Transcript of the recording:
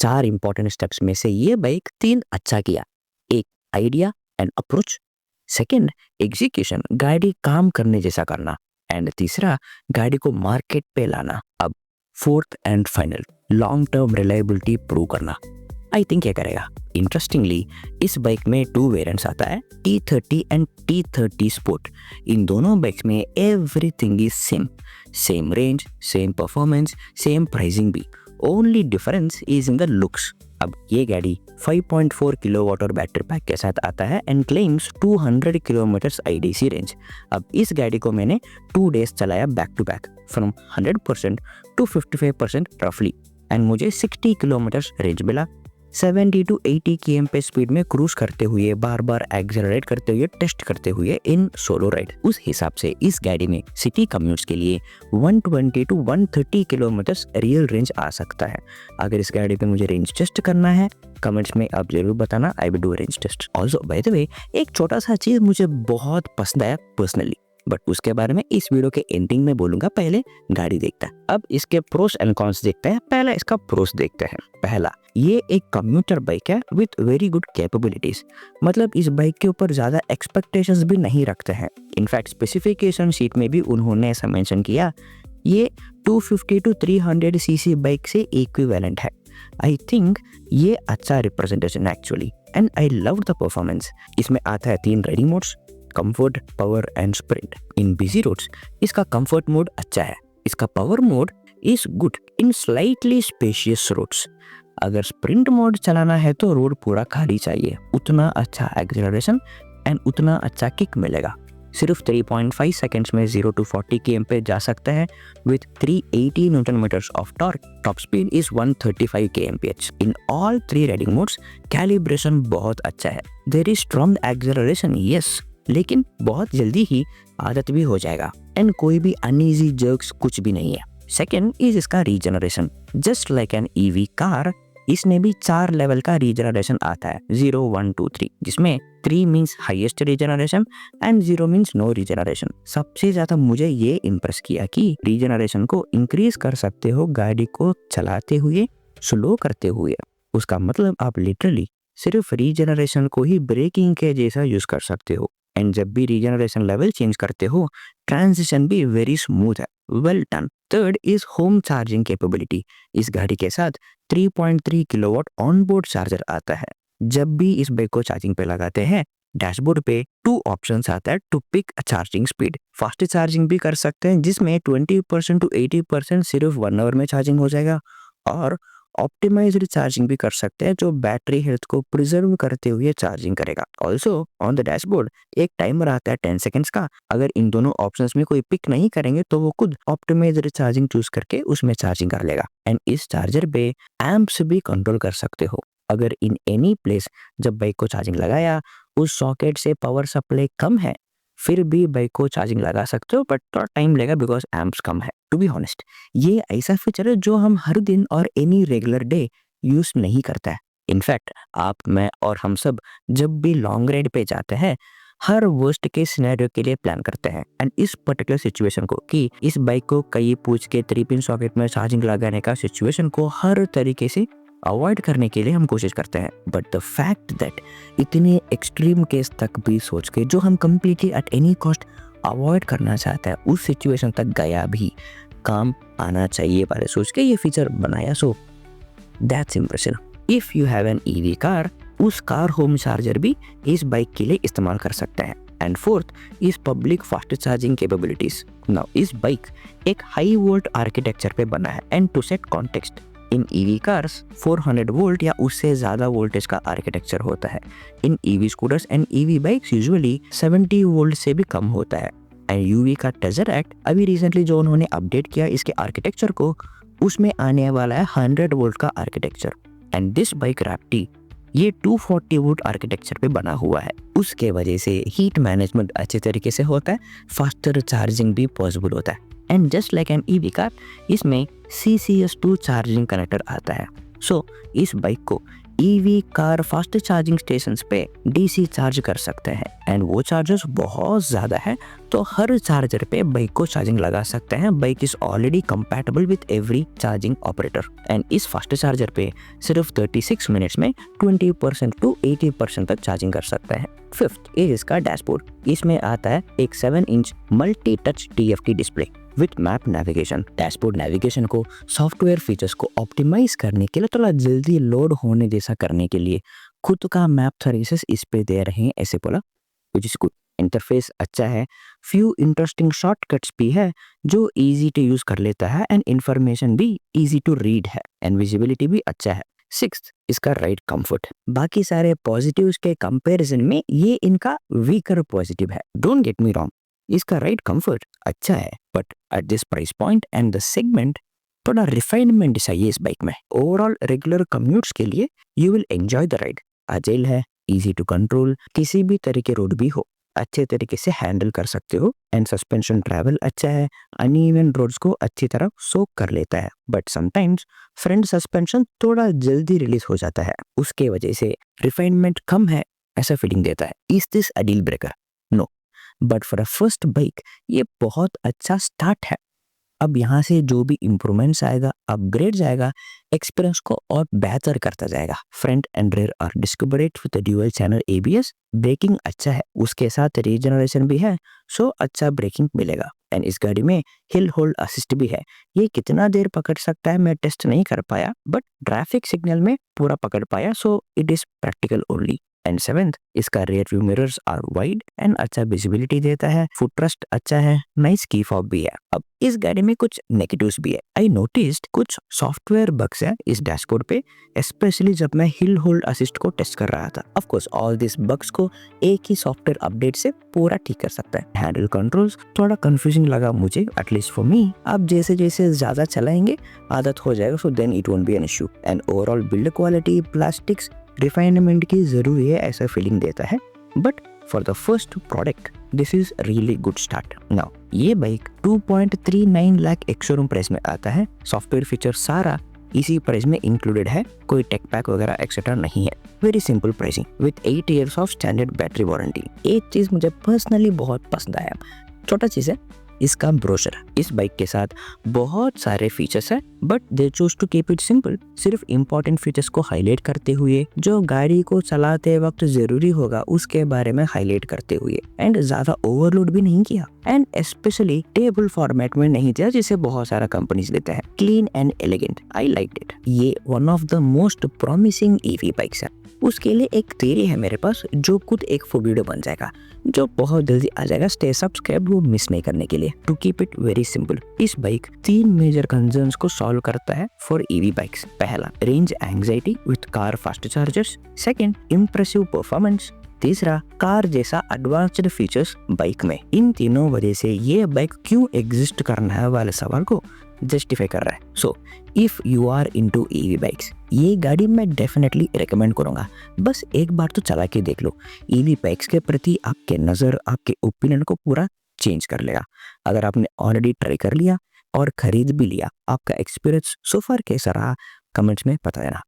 4 important steps में से ये बाइक 3 अच्छा किया। एक idea and approach, second execution गाड़ी काम करने जैसा करना, एंड तीसरा गाड़ी को मार्केट पे लाना। अब fourth and final long term reliability prove करना। आई थिंक क्या करेगा। इंटरेस्टिंगली इस बाइक में 2 वेरिएंट्स आता है, T30 एंड T30 स्पोर्ट। इन दोनों बाइक्स में everything is same range, same performance, same pricing भी। Only difference is in the looks. अब ये गाड़ी 5.4 किलोवाट और बैटरी पैक के साथ आता है एंड क्लेम्स 200 किलोमीटर्स IDC रेंज। अब इस गाड़ी को मैंने 2 डेज चलाया back to back from 100% to 55% रफली, एंड मुझे 60 किलोमीटर्स रेंज मिला। 70 to 80 km पे स्पीड में क्रूज करते हुए, बार बार एक्सेलरेट करते हुए, टेस्ट करते हुए इन सोलो राइड। उस हिसाब से इस गाड़ी में सिटी कम्यूट्स के लिए 120 to 130 किलोमीटर्स रियल रेंज आ सकता है। अगर इस गाड़ी पे मुझे रेंज टेस्ट करना है कमेंट्स में आप जरूर बताना, I will do range test. Also by the way एक छोटा सा चीज मुझे बहुत पसंद आया पर्सनली, बट उसके बारे में इस वीडियो के एंडिंग में बोलूंगा। पहले गाड़ी देखता है। अब इसके प्रोस एंड कॉन्स देखते हैं। पहला इसका प्रोस देखते हैं। पहला, ये एक कम्यूटर बाइक है विथ वेरी गुड कैपेबिलिटीज। मतलब इस बाइक के ऊपर ज्यादा एक्सपेक्टेशंस भी नहीं रखते हैं। इनफैक्ट स्पेसिफिकेशन शीट में भी उन्होंने ऐसा मेंशन किया, ये 250 to 300 सीसी बाइक से इक्विवेलेंट है। आई थिंक ये अच्छा representation actually, and I love the performance. इसमें आता है 3 riding modes, comfort, power and sprint. In busy roads इसका कंफर्ट मोड अच्छा है। इसका power mode is good in slightly spacious roads. अगर स्प्रिंट मोड चलाना है तो रोड पूरा खाली चाहिए, उतना अच्छा एक्सेलरेशन एंड उतना अच्छा किक मिलेगा। सिर्फ 3.5 सेकेंड्स में 0 to 40 km पे जा सकता है with 380 newton meters of torque. Top speed is 135 kmph। In all 3 riding modes calibration बहुत अच्छा है। There is strong acceleration yes, लेकिन बहुत जल्दी ही आदत भी हो जाएगा, एंड कोई भी अनईजी जर्क्स कुछ भी नहीं है। सेकेंड इज इसका regeneration. Just like an EV car इसने भी 4 लेवल का रीजनरेशन आता है, 0, 1, 2, 3, जिसमें 3 means highest regeneration and 0 means no regeneration. सबसे ज्यादा मुझे ये इम्प्रेस किया कि रीजनरेशन को इंक्रीज कर सकते हो गाड़ी को चलाते हुए, स्लो करते हुए। उसका मतलब आप लिटरली सिर्फ रीजनरेशन को ही ब्रेकिंग के जैसा यूज कर सकते हो, एंड जब भी रीजनरेशन लेवल चेंज करते हो ट्रांजिशन भी वेरी स्मूथ है। Well done. Third is home charging capability. इस गाड़ी के साथ 3.3 किलोवाट ऑन बोर्ड चार्जर आता है। जब भी इस बाइक को चार्जिंग पे लगाते हैं डैशबोर्ड पे 2 ऑप्शंस आता है to pick charging speed. Fast charging भी कर सकते हैं जिसमें 20% to 80% सिर्फ 1 आवर में चार्जिंग हो जाएगा, और ऑप्टिमाइज्ड चार्जिंग भी कर सकते हैं जो बैटरी हेल्थ को प्रिजर्व करते हुए चार्जिंग करेगा। ऑल्सो ऑन द डैशबोर्ड एक टाइमर आता है 10 सेकेंड्स का। अगर इन दोनों ऑप्शंस में कोई पिक नहीं करेंगे तो वो खुद ऑप्टिमाइज्ड चार्जिंग चूज करके उसमें चार्जिंग कर लेगा, एंड इस चार्जर पे एम्प्स भी कंट्रोल कर सकते हो। अगर इन एनी प्लेस जब बाइक को चार्जिंग लगाया उस सॉकेट से पावर सप्लाई कम है, फिर भी बाइक को चार्जिंग लगा सकते हो, बट थोड़ा टाइम लगेगा बिकॉज एम्प्स कम है। टू बी ऑनेस्ट ये ऐसा फीचर है जो हम हर दिन और एनी रेगुलर डे यूज नहीं करता है। इनफैक्ट आप, मैं और हम सब जब भी लॉन्ग राइड पे जाते हैं हर वर्स्ट के सिनेरियो के लिए प्लान करते हैं, एंड इस पर्टिकुलर सिचुएशन को कि इस बाइक को कहीं पूछ के 3 पिन सॉकेट में चार्जिंग लगाने का सिचुएशन को हर तरीके से अवॉइड करने के लिए हम कोशिश करते हैं। बट द फैक्ट दैट इतने एक्सट्रीम केस तक भी सोच के जो हम completely at any cost avoid करना चाहते हैं उस सिचुएशन तक गया भी काम आना चाहिए वाले सोच के ये फीचर बनाया। So that's impressive. If you have an EV car, उस कार होम चार्जर भी इस बाइक के लिए इस्तेमाल कर सकते हैं। And fourth is public fast charging capabilities. Now इस बाइक एक हाई वोल्ट आर्किटेक्चर पे बना है, and to set context in EV cars 400 volt या उससे ज्यादा वोल्टेज का आर्किटेक्चर होता है। In EV scooters and EV bikes usually 70 volt से भी कम होता है। एंड UV का टेजरैक्ट अभी रिसेंटली जो उन्होंने अपडेट किया इसके आर्किटेक्चर को, उसमें आने वाला है 100 वोल्ट का architecture. And this bike Raptee ये 240 वोल्ट आर्किटेक्चर पे बना हुआ है। उसके वजह से हीट मैनेजमेंट अच्छे तरीके से होता है, फास्टर चार्जिंग भी पॉसिबल होता है। And just like an EV car इसमें CCS2 चार्जिंग कनेक्टर आता है। सो इस बाइक को EV car fast charging stations पे डीसी चार्ज कर सकते हैं एंड वो चार्जर्स बहुत ज़्यादा है, तो हर चार्जर पे बाइक को चार्जिंग लगा सकते हैं। Bike is already compatible with every charging operator and इस फास्ट चार्जर पे सिर्फ 36 मिनट्स में 20% टू 80% तक चार्जिंग कर सकते हैं। फिफ्थ इज इसका डैशबोर्ड। इसमें आता है एक 7 inch multi touch TFT display with map navigation. Dashboard navigation को सॉफ्टवेयर फीचर्स को ऑप्टिमाइज करने के लिए, थोड़ा जल्दी लोड होने जैसा करने के लिए खुद का मैप सर्विसेज इस पे दे रहे हैं, ऐसे बोला, which is good। इंटरफेस अच्छा है, फ्यू इंटरेस्टिंग शॉर्टकट्स भी है जो इजी टू यूज कर लेता है एंड इंफॉर्मेशन भी इजी टू रीड है एंड विजिबिलिटी भी अच्छा है। सिक्स्थ, इसका राइड कंफर्ट। बाकी सारे पॉजिटिव्स के कंपैरिजन में ये इनका वीकर पॉजिटिव है। डोंट गेट मी रॉन्ग, इसका राइड कंफर्ट अच्छा है, but at this price point and the segment थोड़ा रिफाइनमेंट चाहिए इस बाइक में। ओवरऑल रेगुलर कम्यूट्स के लिए you will enjoy the ride. Agile है, इजी टू कंट्रोल, किसी भी तरह के रोड भी हो अच्छे तरीके से हैंडल कर सकते हो एंड सस्पेंशन ट्रैवल अच्छा है, अनइवन रोड्स को अच्छी तरह सोक कर लेता है, बट समटाइम्स फ्रंट सस्पेंशन थोड़ा जल्दी रिलीज हो जाता है, उसके वजह से रिफाइनमेंट कम है ऐसा फीलिंग देता है। Is this a deal breaker? No, but for a first bike ये बहुत अच्छा स्टार्ट है। अब यहाँ से जो भी इम्प्रूवमेंट्स आएगा, अपग्रेड जाएगा, एक्सपीरियंस को और बेहतर करता जाएगा। Front and rear are disc brake with dual channel ABS, braking अच्छा है, उसके साथ रीजनरेशन भी है, सो अच्छा ब्रेकिंग मिलेगा एंड इस गाड़ी में हिल होल्ड असिस्ट भी है। ये कितना देर पकड़ सकता है मैं टेस्ट नहीं कर पाया, बट ट्रैफिक सिग्नल में पूरा पकड़ पाया, so it is practical only. And seventh, इसका rear view mirrors are wide and अच्छा विजिबिलिटी देता है, फुट रेस्ट अच्छा है, नाइस की फॉब भी है। अब इस गाड़ी में कुछ नेगेटिव्स भी है। आई नोटिस्ड कुछ सॉफ्टवेयर बग्स है इस डैशबोर्ड पे, स्पेशली जब मैं हिल होल्ड असिस्ट को टेस्ट कर रहा था। Of course all this bugs को एक ही सॉफ्टवेयर अपडेट से पूरा ठीक कर सकता है। हैंडल कंट्रोल्स थोड़ा कंफ्यूजिंग लगा मुझे, एटलीस्ट फॉर मी। आप जैसे जैसे ज्यादा चलाएंगे आदत हो जाएगा, so then it won't be an issue. And overall build quality, plastics, refinement की जरूरी है ऐसा फीलिंग देता है, but for the first product this is really good start. Now ये bike 2.39 lakh ex showroom price में आता है। सॉफ्टवेयर फीचर सारा इसी प्राइस में इंक्लूडेड है, कोई टेक पैक वगैरह एक्सेट्रा नहीं है। Very simple pricing with 8 years of standard battery warranty. एक चीज मुझे पर्सनली बहुत पसंद आया, छोटा चीज है, इसका ब्रोशर। इस बाइक के साथ बहुत सारे फीचर्स है, but they choose to keep it simple. सिर्फ इंपॉर्टेंट फीचर्स को हाईलाइट करते हुए, जो गाड़ी को चलाते वक्त जरूरी होगा उसके बारे में हाईलाइट करते हुए, एंड ज्यादा ओवरलोड भी नहीं किया, एंड स्पेशली टेबल फॉर्मेट में नहीं दिया जिसे बहुत सारा कंपनीज देते हैं। Clean and elegant, I like it. ये one of the most promising EV bikes है। उसके लिए एक थियरी है मेरे पास, जो खुद एक वीडियो बन जाएगा, जो बहुत जल्दी आ जाएगा। स्टे सब्सक्राइब वो मिस नहीं करने के लिए। To keep it very simple, इस बाइक 3 मेजर कंसर्न्स को सॉल्व करता है फॉर EV बाइक्स। पहला, range anxiety with car fast chargers. Second, impressive performance. तीसरा, कार जैसा एडवांस्ड फीचर्स बाइक में। इन तीनों वजह से ये बाइक क्यों एग्जिस्ट करना है वाले सवाल को जस्टिफाई कर रहा है। So if you are into EV bikes, ये गाड़ी मैं डेफिनेटली रिकमेंड करूंगा। बस एक बार तो चला के देख लो, EV बाइक्स के प्रति आपके नजर, आपके ओपिनियन को पूरा चेंज कर लेगा। अगर आपने ऑलरेडी ट्राई कर लिया और खरीद भी लिया, आपका एक्सपीरियंस सो फार कैसा रहा कमेंट्स में बता देना।